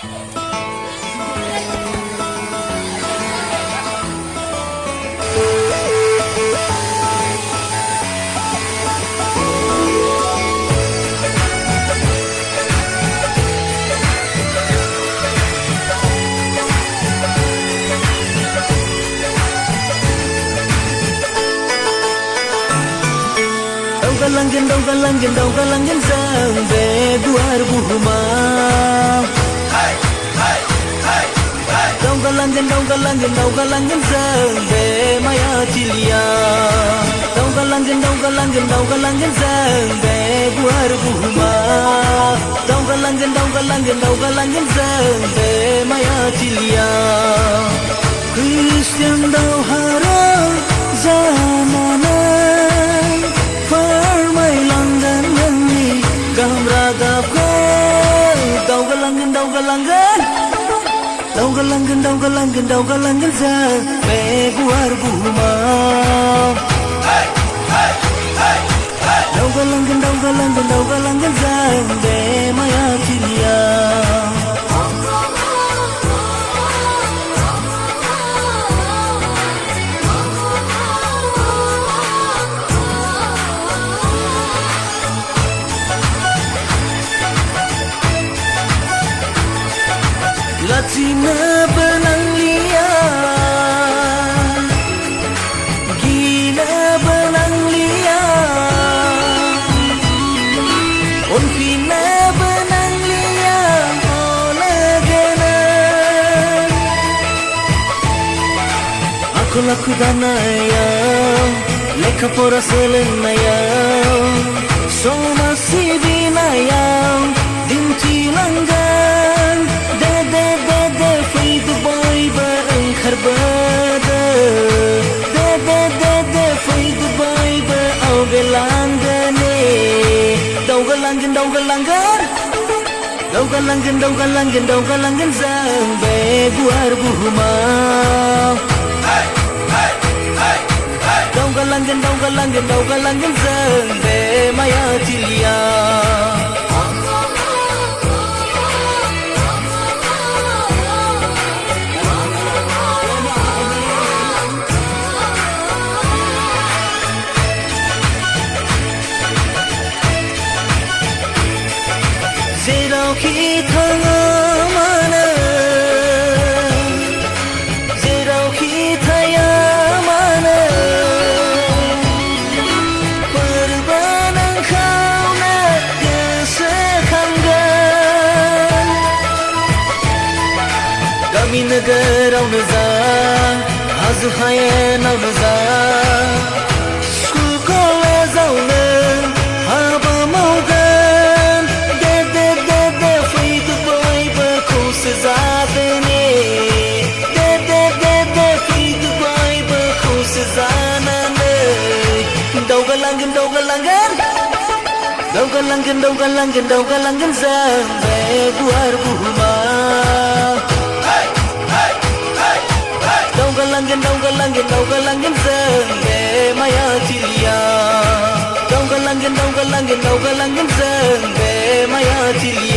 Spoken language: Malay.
Daw galangin sampai buar buhuma. Daw galangin sampai maya cilia. Daw galangin sampai buar buhuma. Daw galangin sampai maya cilia. Christian daw harap zamana. Daw galangin sampai buar buhuma. Daw galangin sampai maya cilia. Latina benang liar, gila benang liar, onfina benang liar, oleh genan. Aku laku danaya, leka pora selenaya, so masih binayang, dinti langgan. Kharbada da fai dubai ba au gelangane. Daw galangin sampai buar buhuma. Daw galangin sampai maya cilia. Jerawki thaya mana, perbanang kau nak kesekanggan. Kami negara naza, azuhaya naza, sukole zaune, haba maugan. Daw galangin sampai buar buhuma. Daw galangin sampai maya cilia. Daw galangin sampai maya cilia.